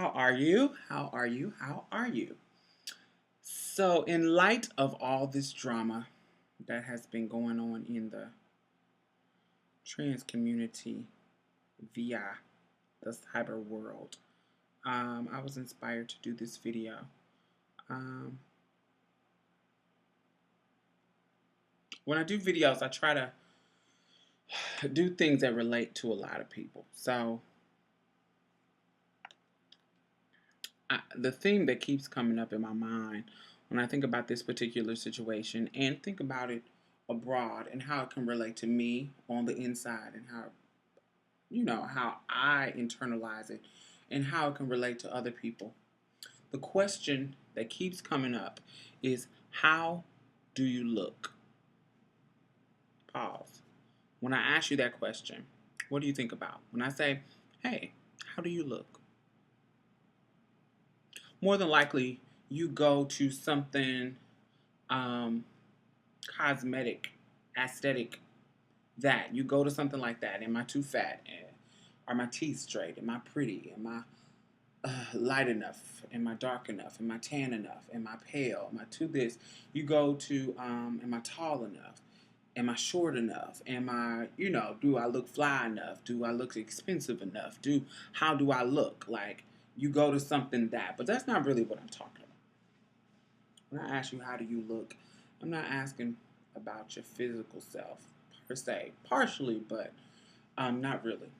How are you? How are you? How are you? So, in light of all this drama that has been going on in the trans community via the cyber world, I was inspired to do this video. Um, when I do videos, I try to do things that relate to a lot of people. So, the theme that keeps coming up in my mind when I think about this particular situation and think about it abroad and how it can relate to me on the inside and how I internalize it and how it can relate to other people. The question that keeps coming up is, how do you look? Pause. When I ask you that question, what do you think about? When I say, hey, how do you look? More than likely, you go to something um, cosmetic, aesthetic, that. You go to something like that. Am I too fat? Are my teeth straight? Am I pretty? Am I light enough? Am I dark enough? Am I tan enough? Am I pale? Am I too this? You go to, am I tall enough? Am I short enough? Am I, do I look fly enough? Do I look expensive enough? How do I look? Like, you go to something that, but that's not really what I'm talking about. When I ask you how do you look, I'm not asking about your physical self per se, partially, but not really.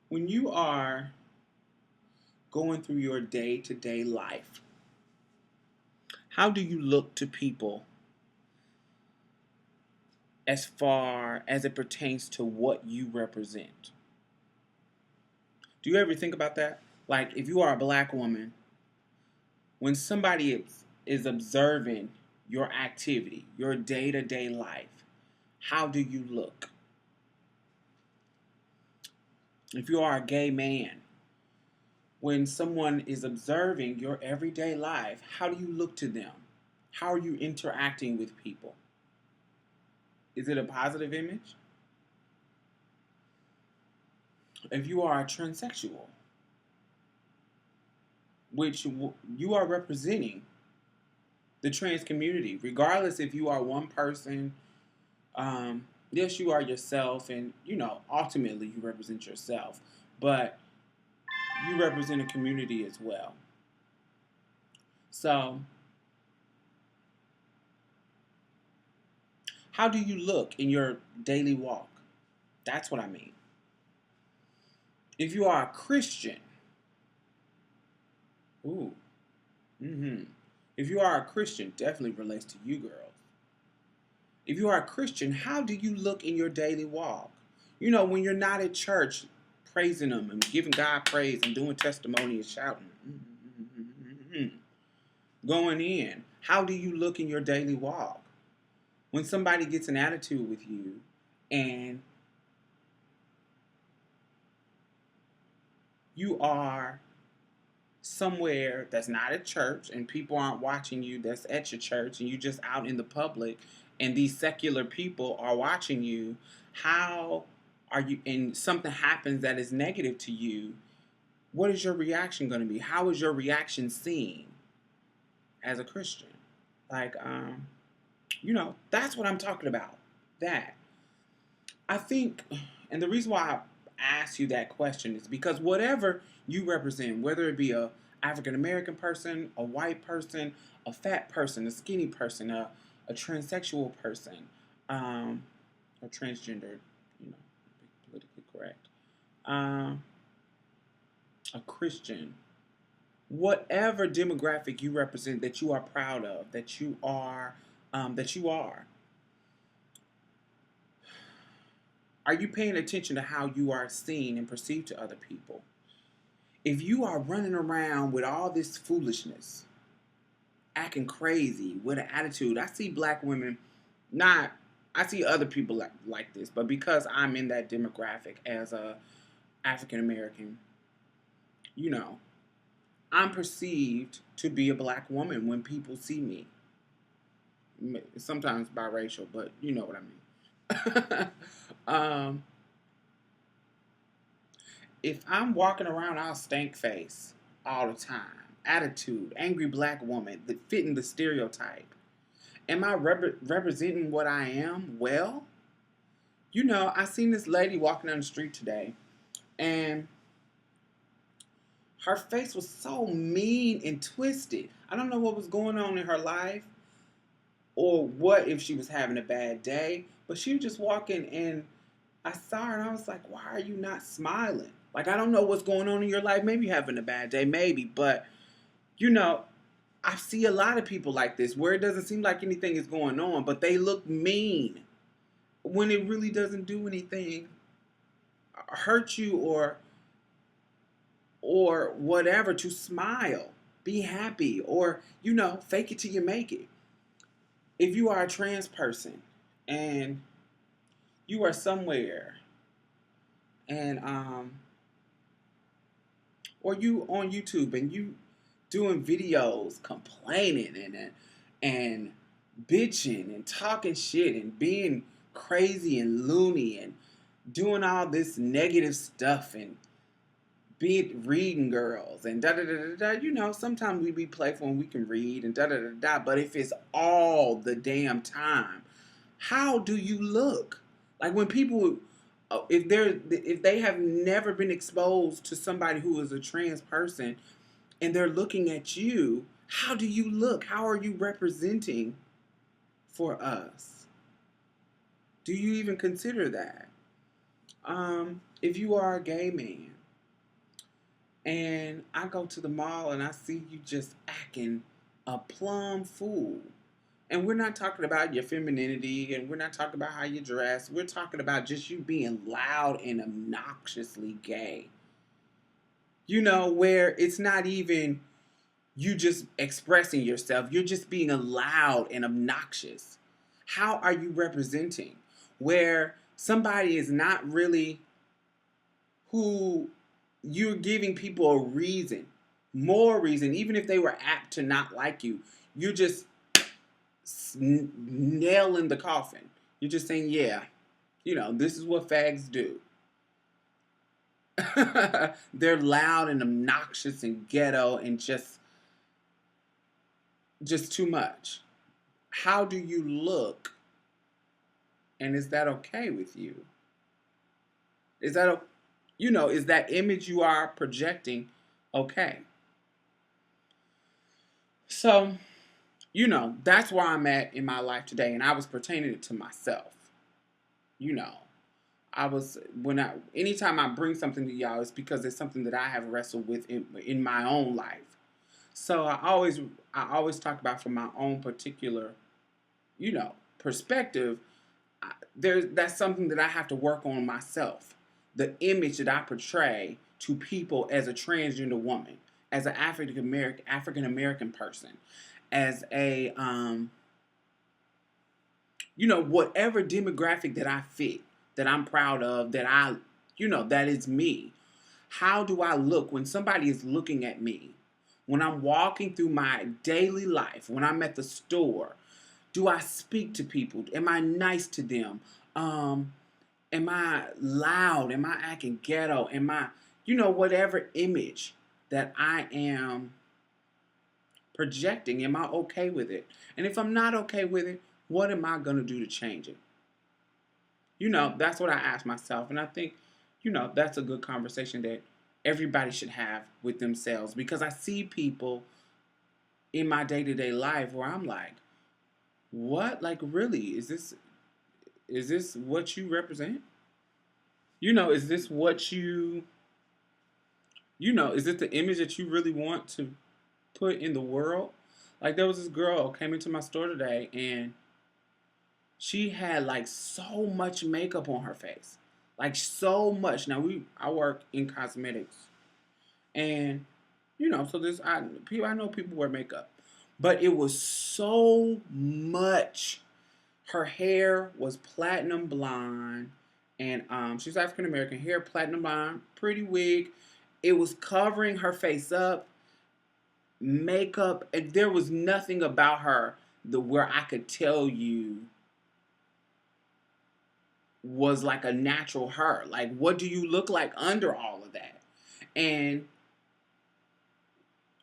When you are going through your day-to-day life, how do you look to people as far as it pertains to what you represent? Do you ever think about that? Like, if you are a black woman, when somebody is observing your activity, your day-to-day life, how do you look? If you are a gay man, when someone is observing your everyday life, how do you look to them? How are you interacting with people? Is it a positive image? If you are a transsexual, which you are representing the trans community, regardless if you are one person, yes, you are yourself, and ultimately you represent yourself, but you represent a community as well. So, how do you look in your daily walk? That's what I mean. If you are a Christian, ooh, if you are a Christian, definitely relates to you girls. If you are a Christian, how do you look in your daily walk? When you're not at church, praising Him and giving God praise and doing testimony and shouting, going in. How do you look in your daily walk? When somebody gets an attitude with you and you are somewhere that's not at church and people aren't watching you that's at your church and you just out in the public and these secular people are watching you, how are you, and something happens that is negative to you, what is your reaction going to be? How is your reaction seen as a Christian? Like, that's what I'm talking about. That. I think, and the reason why I asked you that question is because whatever you represent, whether it be a African American person, a white person, a fat person, a skinny person, a transsexual person, or transgender, politically correct, a Christian, whatever demographic you represent that you are proud of, that you are. Are you paying attention to how you are seen and perceived to other people? If you are running around with all this foolishness, acting crazy with an attitude, I see black women, I see other people like this, but because I'm in that demographic as a African American, I'm perceived to be a black woman when people see me. Sometimes biracial, but you know what I mean. if I'm walking around all stank face all the time, attitude, angry black woman, that fitting the stereotype, am I representing what I am well? I seen this lady walking down the street today, and her face was so mean and twisted. I don't know what was going on in her life, or what if she was having a bad day, but she was just walking, and I saw her and I was like, why are you not smiling? Like, I don't know what's going on in your life. Maybe you're having a bad day, maybe, but you know, I see a lot of people like this where it doesn't seem like anything is going on, but they look mean when it really doesn't do anything, hurt you or whatever. To smile, be happy, or fake it till you make it. If you are a trans person and you are somewhere and or you on YouTube and you doing videos complaining and bitching and talking shit and being crazy and loony and doing all this negative stuff and reading girls and da da da da da. Sometimes we be playful and we can read and da da da da. But if it's all the damn time, how do you look? Like when people, if they have never been exposed to somebody who is a trans person and they're looking at you, how do you look? How are you representing for us? Do you even consider that? If you are a gay man and I go to the mall and I see you just acting a plumb fool, and we're not talking about your femininity and we're not talking about how you dress, we're talking about just you being loud and obnoxiously gay. Where it's not even you just expressing yourself, you're just being loud and obnoxious. How are you representing? Where somebody is not really who you're giving people a reason, more reason, even if they were apt to not like you, you're just nailing the coffin. You're just saying, yeah, this is what fags do. They're loud and obnoxious and ghetto and just too much. How do you look? And is that okay with you? Is that is that image you are projecting okay? So, that's where I'm at in my life today, and I was pertaining it to myself. Anytime I bring something to y'all, it's because it's something that I have wrestled with in my own life. So I always talk about from my own particular, perspective. That's something that I have to work on myself. The image that I portray to people as a transgender woman, as an African American person, as a whatever demographic that I fit, that I'm proud of, that that is me. How do I look when somebody is looking at me? When I'm walking through my daily life, when I'm at the store, do I speak to people? Am I nice to them? Am I loud? Am I acting ghetto? Am I, whatever image that I am projecting, am I okay with it? And if I'm not okay with it, what am I going to do to change it? That's what I ask myself. And I think, that's a good conversation that everybody should have with themselves, because I see people in my day-to-day life where I'm like, what? Like, really? Is this what you represent? Is this what you, is it the image that you really want to put in the world? Like, there was this girl came into my store today, and she had like so much makeup on her face. Like, so much. Now, I work in cosmetics. And, so I know people wear makeup. But it was so much. Her hair was platinum blonde. And she's African American. Hair platinum blonde. Pretty wig. It was covering her face up. Makeup. There was nothing about her where I could tell you was like a natural her. Like, what do you look like under all of that? And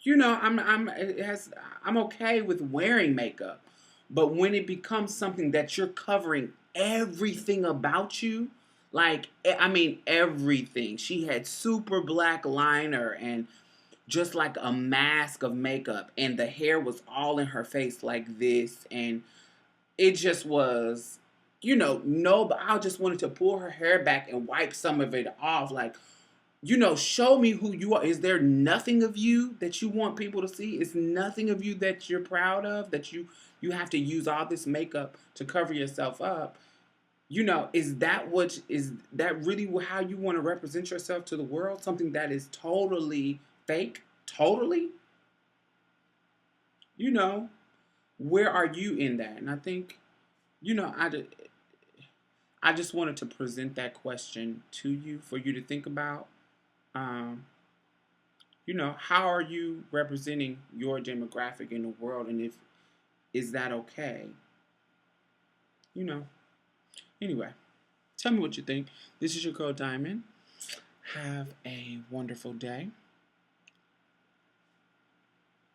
you know, I'm okay with wearing makeup, but when it becomes something that you're covering everything about you, like I mean everything. She had super black liner and just like a mask of makeup, and the hair was all in her face like this, and it just was, you know, no, but I just wanted to pull her hair back and wipe some of it off, like, you know, show me who you are. Is there nothing of you that you want people to see? Is nothing of you that you're proud of, that you have to use all this makeup to cover yourself up? You know, is that really how you want to represent yourself to the world? Something that is totally fake, totally. You know, where are you in that? And I think, you know, I just wanted to present that question to you for you to think about. Um, you know, how are you representing your demographic in the world, and if is that okay? You know. Anyway, tell me what you think. This is your Code Diamond. Have a wonderful day.